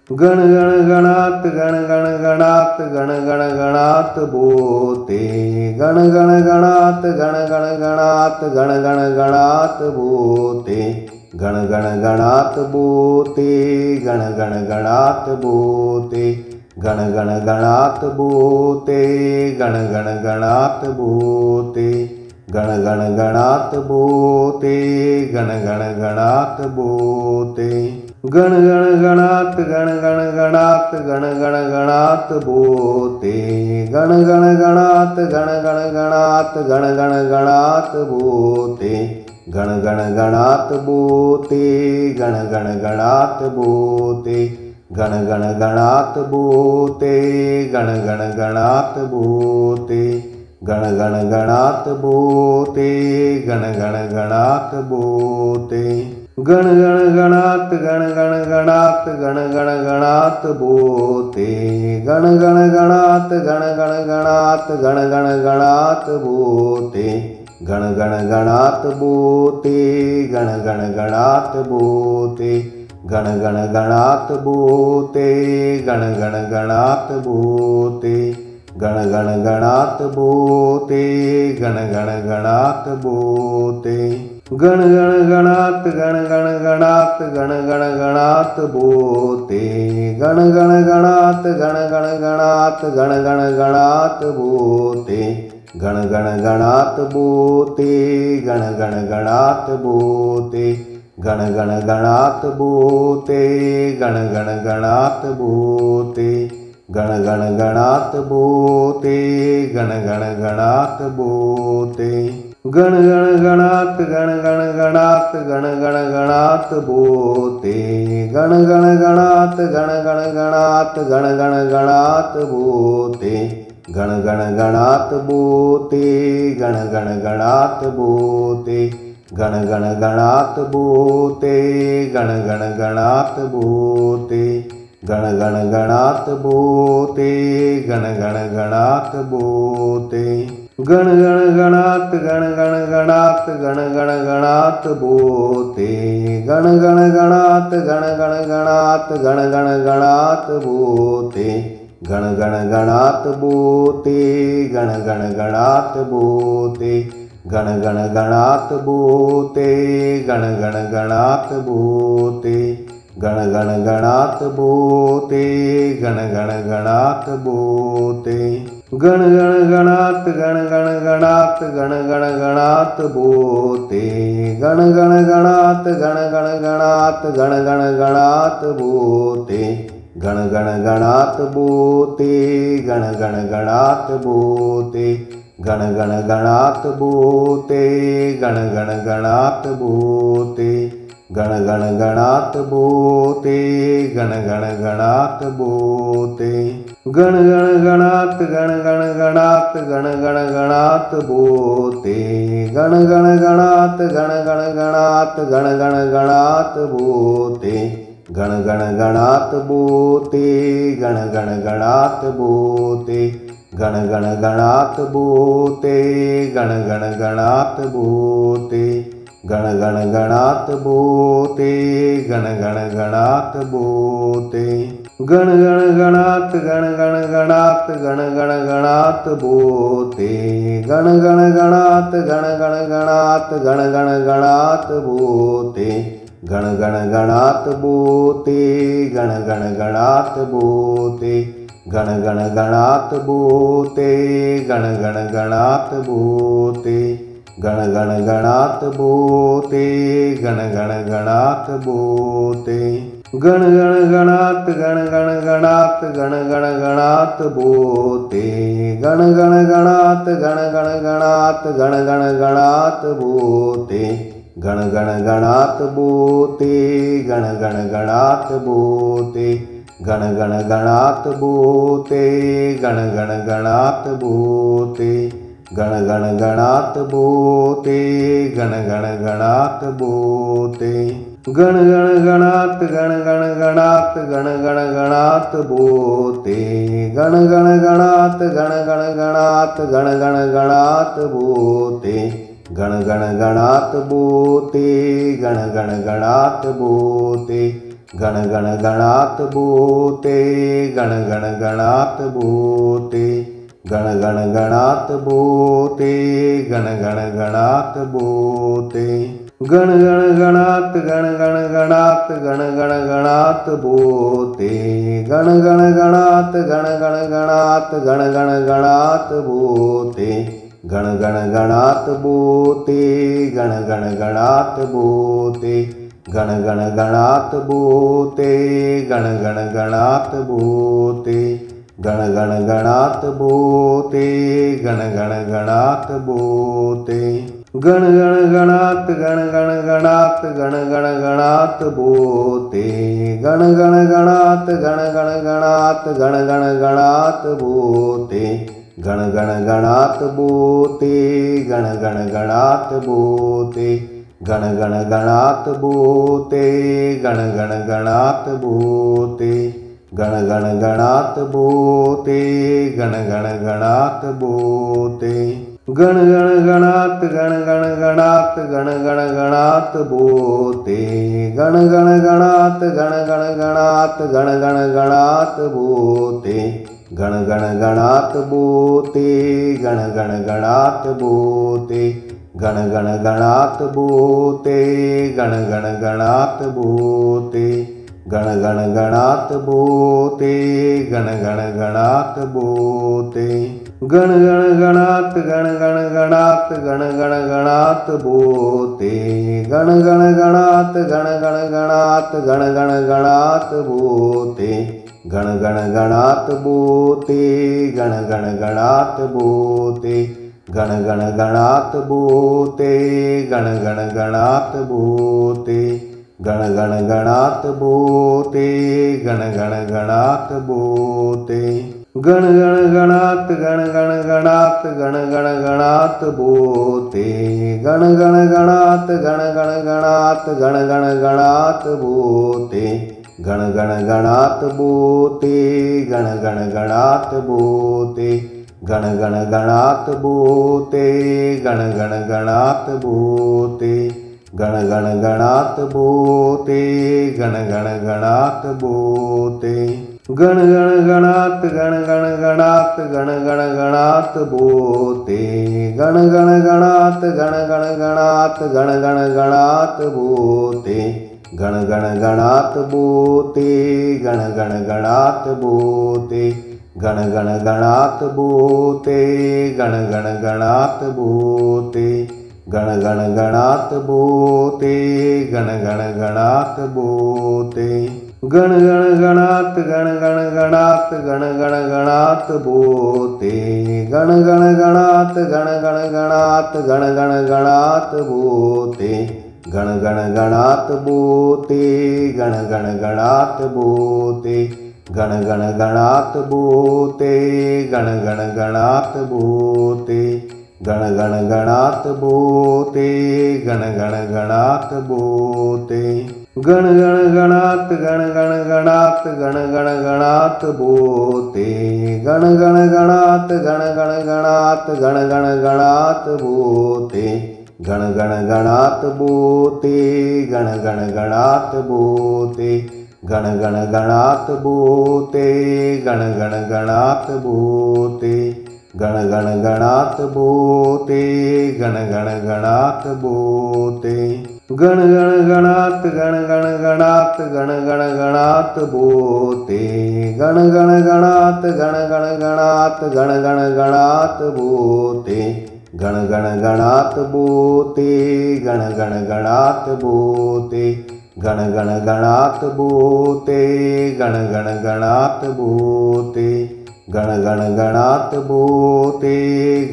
गण गण गणात गण गण गणात गण गण गणात बोते गण गण गणात गण गण गणात गण गण गणात बोते गण गण गणात बोते गण गण गणात बोते गण गण गणात बोते गण गण गणात बोते गण गण गणात बोते गण गण गणात बोते गण गण गणात गण गण गणात गण गण गणात बोते गण गण गणात गण गण गणात गण गण गणात बोते गण गण गणात बोते गण गण गणात बोते गण गण गणात बोते गण गण गणात बोते गण गण गणात बोते गण गण गणात बोते गण गण गणात गण गण गणात गण गण गणात बोते गण गण गणात गण गण गणात गण गण गणात बोते गण गण गणात बोते गण गण गणात बोते गण गण गणात बोते गण गण गणात बोते गण गण गणात बोते गण गण गणात बोते गण गण गणात गण गण गणात गण गण गणात बोते गण गण गणात गण गण गणात गण गण गणात बोते गण गण गणात बोते गण गण गणात बोते गण गण गणात बोते गण गण गणात बोते गण गण गणात बोते गण गण गणात बोते गण गण गणात गण गण गणात गण गण गणात बोते गण गण गणात गण गण गणात गण गण गणात बोते गण गण गणात बोते गण गण गणात बोते गण गण गणात बोते गण गण गणात बोते गण गण गणात बोते गण गण गणात बोते गण गण गणात गण गण गणात गण गण गणात बोते गण गण गणात गण गण गणात गण गण गणात बोते गण गण गणात बोते गण गण गणात बोते गण गण गणात बोते गण गण गणात बोते गण गण गणात बोते गण गण गणात बोते गण गण गणात गण गण गणात गण गण गणात बोते गण गण गणात गण गण गणात गण गण गणात बोते गण गण गणात बोते गण गण गणात बोते गण गण गणात बोते गण गण गणात बोते गण गण गणात बोते गण गण गणात बोते गण गण गणात गण गण गणात गण गण गणात बोते गण गण गणात गण गण गणात गण गण गणात बोते गण गण गणात बोते गण गण गणात बोते गण गण गणात बोते गण गण गणात बोते गण गण गणात बोते गण गण गणात बोते गण गण गणात गण गण गणात गण गण गणात बोते गण गण गणात गण गण गणात गण गण गणात बोते गण गण गणात बोते गण गण गणात बोते गण गण गणात बोते गण गण गणात बोते गण गण गणात बोते गण गण गणात बोते गण गण गणात गण गण गणात गण गण गणात बोते गण गण गणात गण गण गणात गण गण गणात बोते गण गण गणात बोते गण गण गणात बोते गण गण गणात बोते गण गण गणात बोते गण गण गणात बोते गण गण गणात बोते गण गण गणात गण गण गणात गण गण गणात बोते गण गण गणात गण गण गणात गण गण गणात बोते गण गण गणात बोते गण गण गणात बोते गण गण गणात भूते गण गण गणात भूते गण गण गणात भूते गण गण गणात भूते गण गण गणात गण गण गणात गण गण गणात भूते गण गण गणात गण गण गणात गण गण गणात भूते गण गण गणात भूते गण गण गणात भूते गण गण गणात भूते गण गण गणात भूते गण गण गणात भूते गण गण गणात भूते गण गण गणात गण गण गणात गण गण गणात भूते गण गण गणात गण गण गणात गण गण गणात भूते गण गण गणात भूते गण गण गणात भूते गण गण गणात भूते गण गण गणात भूते गण गण गणात भूते गण गण गणात भूते गण गण गणात गण गण गणात गण गण गणात भूते गण गण गणात गण गण गणात गण गण गणात भूते गण गण गणात भूते गण गण गणात भूते गण गण गणात भूते गण गण गणात भूते गण गण गणात भूते गण गण गणात भूते गण गण गणात गण गण गणात गण गण गणात भूते गण गण गणात गण गण गणात गण गण गणात भूते गण गण गणात भूते गण गण गणात भूते गण गण गणात भूते गण गण गणात भूते गण गण गणात भूते गण गण गणात भूते गण गण गणात गण गण गणात गण गण गणात भूते गण गण गणात गण गण गणात गण गण गणात भूते गण गण गणात भूते गण गण गणात भूते गण गण गणात भूते गण गण गणात भूते गण गण गणात भूते गण गण गणात भूते गण गण गणात गण गण गणात गण गण गणात भूते गण गण गणात गण गण गणात गण गण गणात भूते गण गण गणात भूते गण गण गणात भूते गण गण गणात भूते गण गण गणात भूते गण गण गणात भूते गण गण गणात भूते गण गण गणात गण गण गणात गण गण गणात भूते गण गण गणात गण गण गणात गण गण गणात भूते गण गण गणात भूते गण गण गणात भूते गण गण गणात भूते गण गण गणात भूते गण गण गणात भूते गण गण गणात भूते गण गण गणात गण गण गणात गण गण गणात भूते गण गण गणात गण गण गणात गण गण गणात भूते गण गण गणात भूते गण गण गणात भूते गण गण गणात भूते गण गण गणात भूते गण गण गणात भूते गण गण गणात भूते गण गण गणात गण गण गणात गण गण गणात भूते गण गण गणात गण गण गणात गण गण गणात भूते गण गण गणात भूते गण गण गणात भूते गण गण गणात भूते गण गण गणात भूते गण गण गणात भूते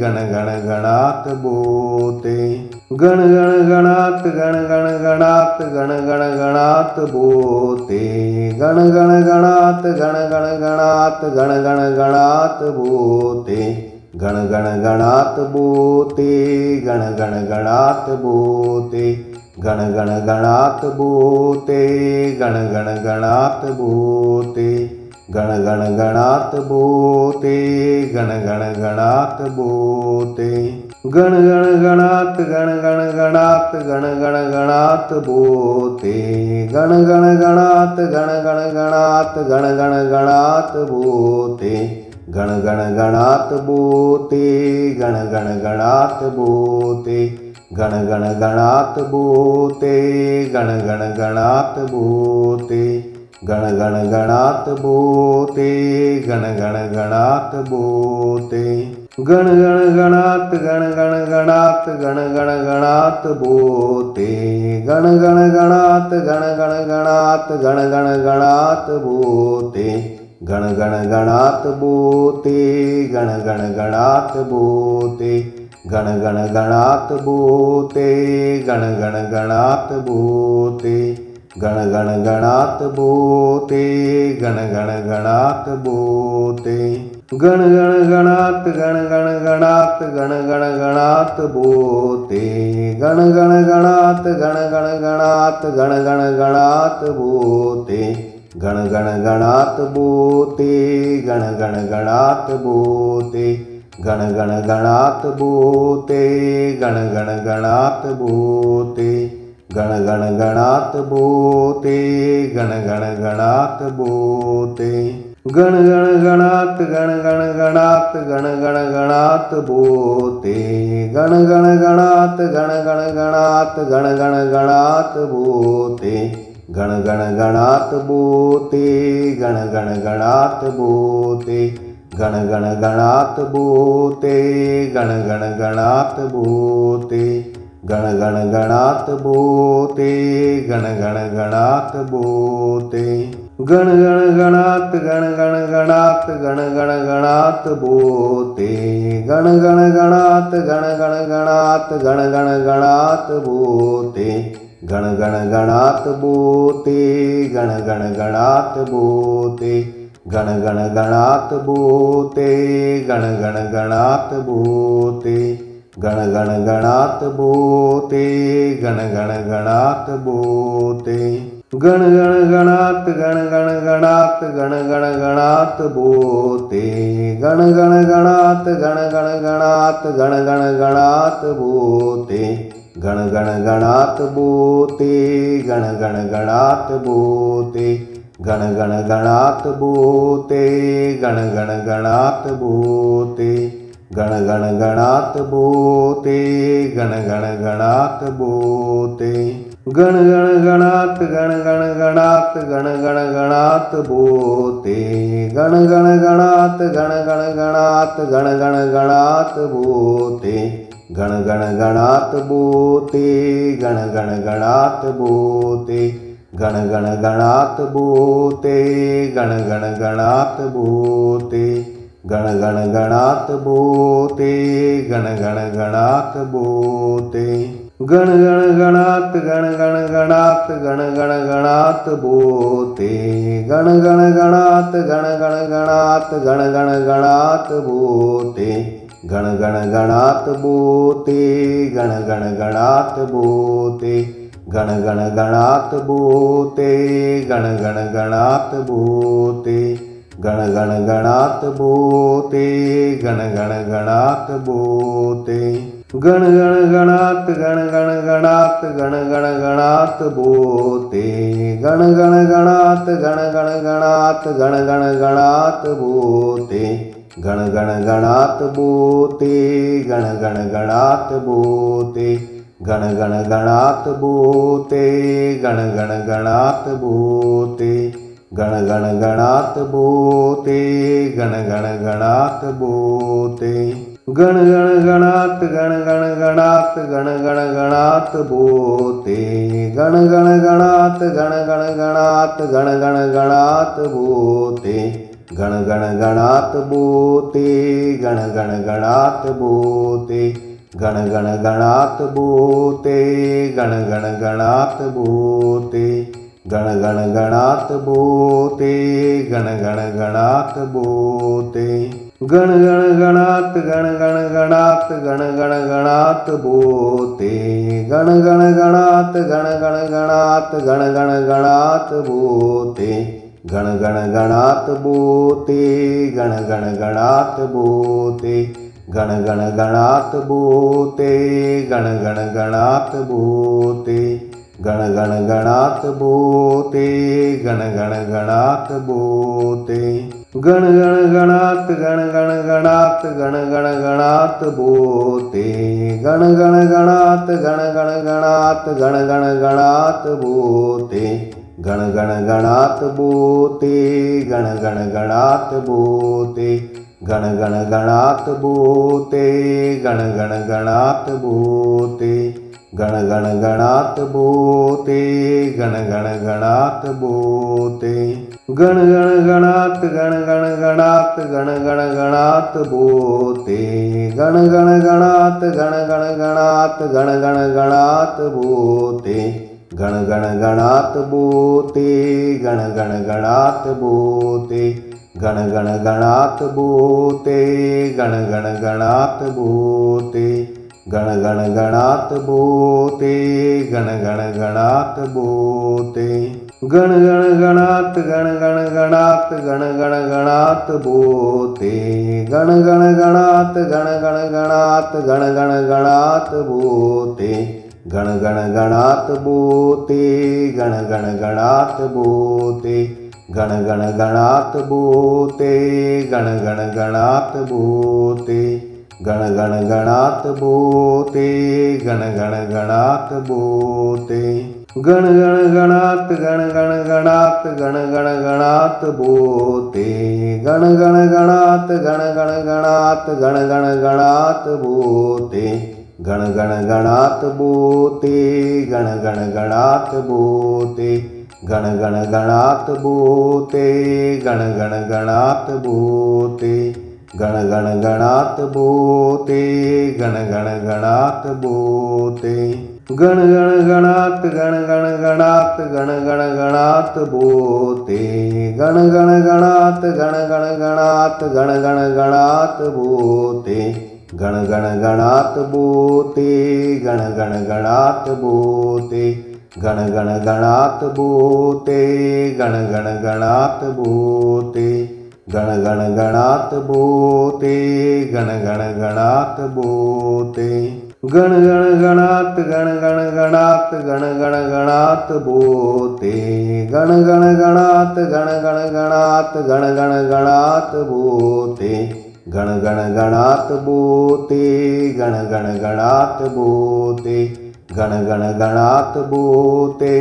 गण गण गणात भूते गण गण गणात गण गण गणात गण गण गणात भूते गण गण गणात गण गण गणात गण गण गणात भूते गण गण गणात भूते गण गण गणात भूते गण गण गणात भूते गण गण गणात भूते गण गण गणात भूते गण गण गणात भूते गण गण गणात गण गण गणात गण गण गणात भूते गण गण गणात गण गण गणात गण गण गणात भूते गण गण गणात भूते गण गण गणात भूते गण गण गणात भूते गण गण गणात भूते गण गण गणात भूते गण गण गणात भूते गण गण गणात गण गण गणात गण गण गणात भूते गण गण गणात गण गण गणात गण गण गणात भूते गण गण गणात भूते गण गण गणात भूते गण गण गणात भूते गण गण गणात भूते गण गण गणात भूते गण गण गणात भूते गण गण गणात गण गण गणात गण गण गणात भूते गण गण गणात गण गण गणात गण गण गणात भूते गण गण गणात भूते गण गण गणात भूते गण गण गणात भूते गण गण गणात भूते गण गण गणात भूते गण गण गणात भूते गण गण गणात गण गण गणात गण गण गणात भूते गण गण गणात गण गण गणात गण गण गणात भूते गण गण गणात भूते गण गण गणात भूते गण गण गणात भूते गण गण गणात भूते गण गण गणात भूते गण गण गणात भूते गण गण गणात गण गण गणात गण गण गणात भूते गण गण गणात गण गण गणात गण गण गणात भूते गण गण गणात भूते गण गण गणात भूते गण गण गणात भूते गण गण गणात भूते गण गण गणात भूते गण गण गणात भूते गण गण गणात गण गण गणात गण गण गणात भूते गण गण गणात गण गण गणात गण गण गणात भूते गण गण गणात भूते गण गण गणात भूते गण गण गणात भूते गण गण गणात भूते गण गण गणात भूते गण गण गणात भूते गण गण गणात गण गण गणात गण गण गणात भूते गण गण गणात गण गण गणात गण गण गणात भूते गण गण गणात भूते गण गण गणात भूते गण गण गणात भूते गण गण गणात भूते गण गण गणात भूते गण गण गणात भूते गण गण गणात गण गण गणात गण गण गणात भूते गण गण गणात गण गण गणात गण गण गणात भूते गण गण गणात भूते गण गण गणात भूते गण गण गणात भूते गण गण गणात भूते गण गण गणात भूते गण गण गणात भूते गण गण गणात गण गण गणात गण गण गणात भूते गण गण गणात गण गण गणात गण गण गणात भूते गण गण गणात भूते गण गण गणात भूते गण गण गणात भूते गण गण गणात भूते गण गण गणात भूते गण गण गणात भूते गण गण गणात गण गण गणात गण गण गणात भूते गण गण गणात गण गण गणात गण गण गणात भूते गण गण गणात भूते गण गण गणात भूते गण गण गणात भूते गण गण गणात भूते गण गण गणात भूते गण गण गणात भूते गण गण गणात गण गण गणात गण गण गणात भूते गण गण गणात गण गण गणात गण गण गणात भूते गण गण गणात भूते गण गण गणात भूते गण गण गणात भूते गण गण गणात भूते गण गण गणात भूते गण गण गणात भूते गण गण गणात गण गण गणात गण गण गणात भूते गण गण गणात गण गण गणात गण गण गणात भूते गण गण गणात भूते गण गण गणात भूते गण गण गणात भूते गण गण गणात भूते गण गण गणात भूते गण गण गणात भूते गण गण गणात गण गण गणात गण गण गणात भूते गण गण गणात गण गण गणात गण गण गणात भूते गण गण गणात भूते गण गण गणात भूते गण गण गणात भूते गण गण गणात भूते गण गण गणात भूते गण गण गणात भूते गण गण गणात गण गण गणात गण गण गणात भूते गण गण गणात गण गण गणात गण गण गणात भूते गण गण गणात भूते गण गण गणात भूते गण गण गणात भूते गण गण गणात भूते गण गण गणात भूते गण गण गणात भूते गण गण गणात गण गण गणात गण गण गणात भूते गण गण गणात गण गण गणात गण गण गणात भूते गण गण गणात भूते गण गण गणात भूते गण गण गणात भूते गण गण गणात भूते गण गण गणात भूते गण गण गणात भूते गण गण गणात गण गण गणात गण गण गणात भूते गण गण गणात गण गण गणात गण गण गणात भूते गण गण गणात भूते गण गण गणात भूते गण गण गणात भूते गण गण गणात भूते गण गण गणात भूते गण गण गणात भूते गण गण गणात गण गण गणात गण गण गणात भूते गण गण गणात गण गण गणात गण गण गणात भूते गण गण गणात भूते गण गण गणात भूते गण गण गणात भूते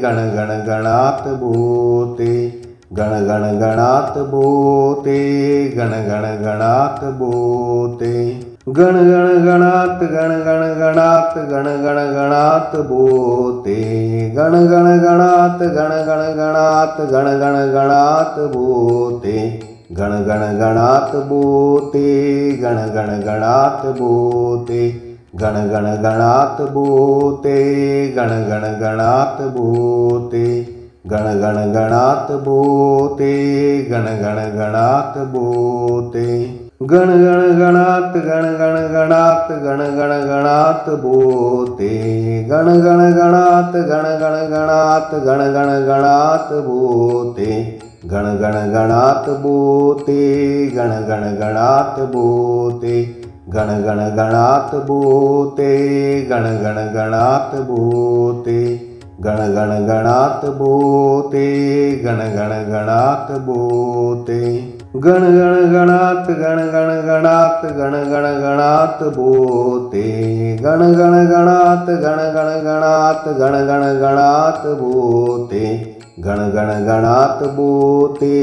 गण गण गणात भूते गण गण गणात भूते गण गण गणात भूते गण गण गणात गण गण गणात गण गण गणात भूते गण गण गणात गण गण गणात गण गण गणात भूते गण गण गणात भूते गण गण गणात भूते गण गण गणात भूते गण गण गणात भूते गण गण गणात भूते गण गण गणात भूते गण गण गणात गण गण गणात गण गण गणात भूते गण गण गणात गण गण गणात गण गण गणात भूते गण गण गणात भूते गण गण गणात भूते गण गण गणात भूते गण गण गणात भूते गण गण गणात भूते गण गण गणात भूते गण गण गणात गण गण गणात गण गण गणात भूते गण गण गणात गण गण गणात गण गण गणात भूते गण गण गणात भूते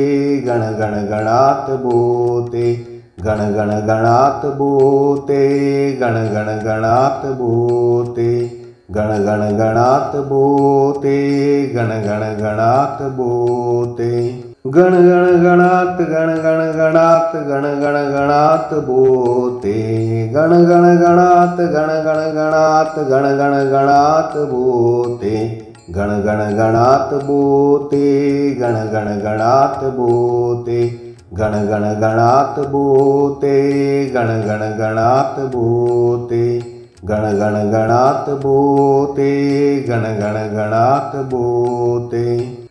गण गण गणात भूते गण गण गणात भूते गण गण गणात भूते गण गण गणात भूते गण गण गणात भूते गण गण गणात गण गण गणात गण गण गणात भूते गण गण गणात गण गण गणात गण गण गणात भूते गण गण गणात भूते गण गण गणात भूते गण गण गणात भूते गण गण गणात भूते गण गण गणात भूते गण गण गणात भूते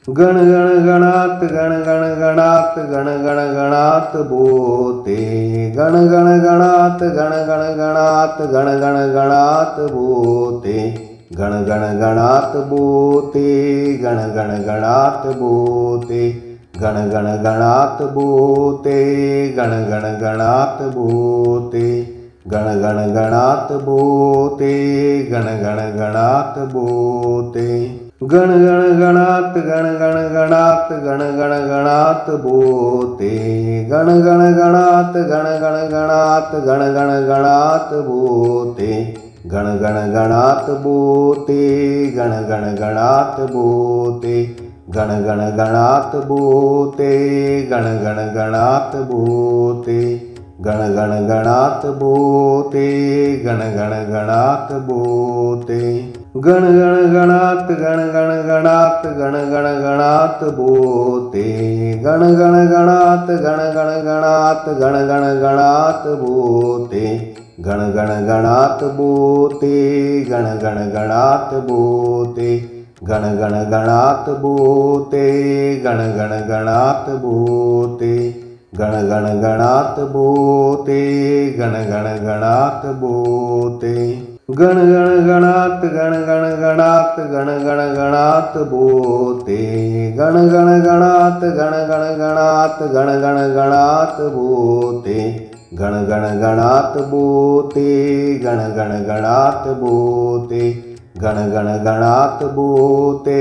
गण गण गणात गण गण गणात गण गण गणात भूते गण गण गणात गण गण गणात गण गण गणात भूते गण गण गणात भूते गण गण गणात भूते गण गण गणात भूते गण गण गणात भूते गण गण गणात भूते गण गण गणात भूते गण गण गणात गण गण गणात गण गण गणात भूते गण गण गणात गण गण गणात गण गण गणात भूते गण गण गणात भूते गण गण गणात भूते गण गण गणात भूते गण गण गणात भूते गण गण गणात भूते गण गण गणात भूते गण गण गणात गण गण गणात गण गण गणात भूते गण गण गणात गण गण गणात गण गण गणात भूते गण गण गणात भूते गण गण गणात भूते गण गण गणात भूते गण गण गणात भूते गण गण गणात भूते गण गण गणात भूते गण गण गणात गण गण गणात गण गण गणात भूते गण गण गणात गण गण गणात गण गण गणात भूते गण गण गणात भूते गण गण गणात भूते गण गण गणात भूते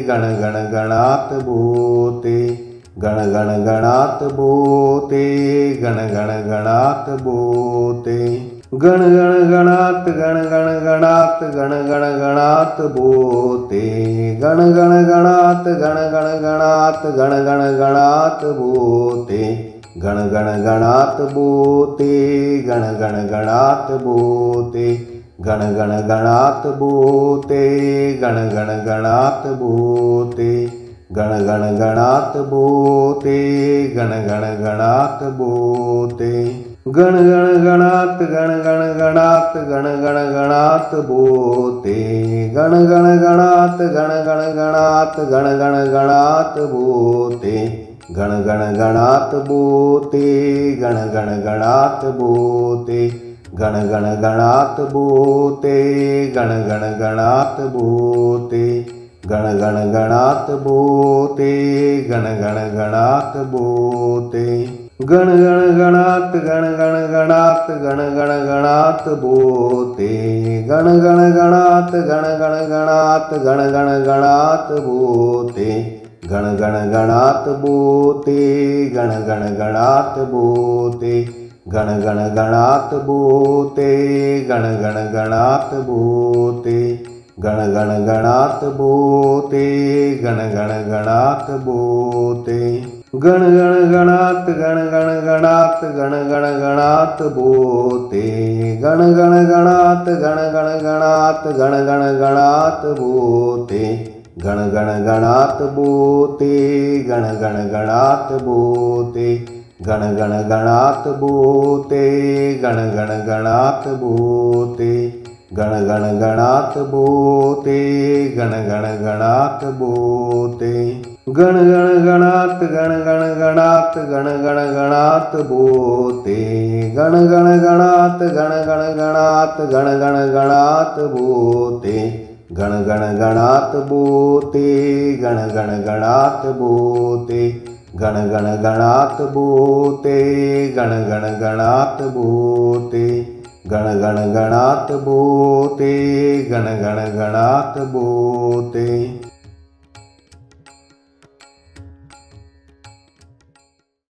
गण गण गणात भूते गण गण गणात भूते गण गण गणात भूते गण गण गणात गण गण गणात गण गण गणात भूते गण गण गणात गण गण गणात गण गण गणात भूते गण गण गणात भूते गण गण गणात भूते गण गण गणात भूते गण गण गणात भूते गण गण गणात भूते गण गण गणात भूते गण गण गणात गण गण गणात गण गण गणात भूते गण गण गणात गण गण गणात गण गण गणात भूते गण गण गणात भूते गण गण गणात भूते गण गण गणात भूते गण गण गणात भूते गण गण गणात भूते गण गण गणात भूते गण गण गणात गण गण गणात गण गण गणात भूते गण गण गणात गण गण गणात गण गण गणात भूते गण गण गणात भूते गण गण गणात भूते गण गण गणात भूते गण गण गणात भूते गण गण गणात भूते गण गण गणात भूते गण गण गणात गण गण गणात गण गण गणात भूते गण गण गणात गण गण गणात गण गण गणात भूते गण गण गणात भूते गण गण गणात भूते गण गण गणात भूते गण गण गणात भूते गण गण गणात भूते गण गण गणात भूते गण गण गणात गण गण गणात गण गण गणात भूते गण गण गणात गण गण गणात गण गण गणात भूते गण गण गणात भूते गण गण गणात भूते गण गण गणात भूते गण गण गणात भूते गण गण गणात भूते गण गण गणात भूते।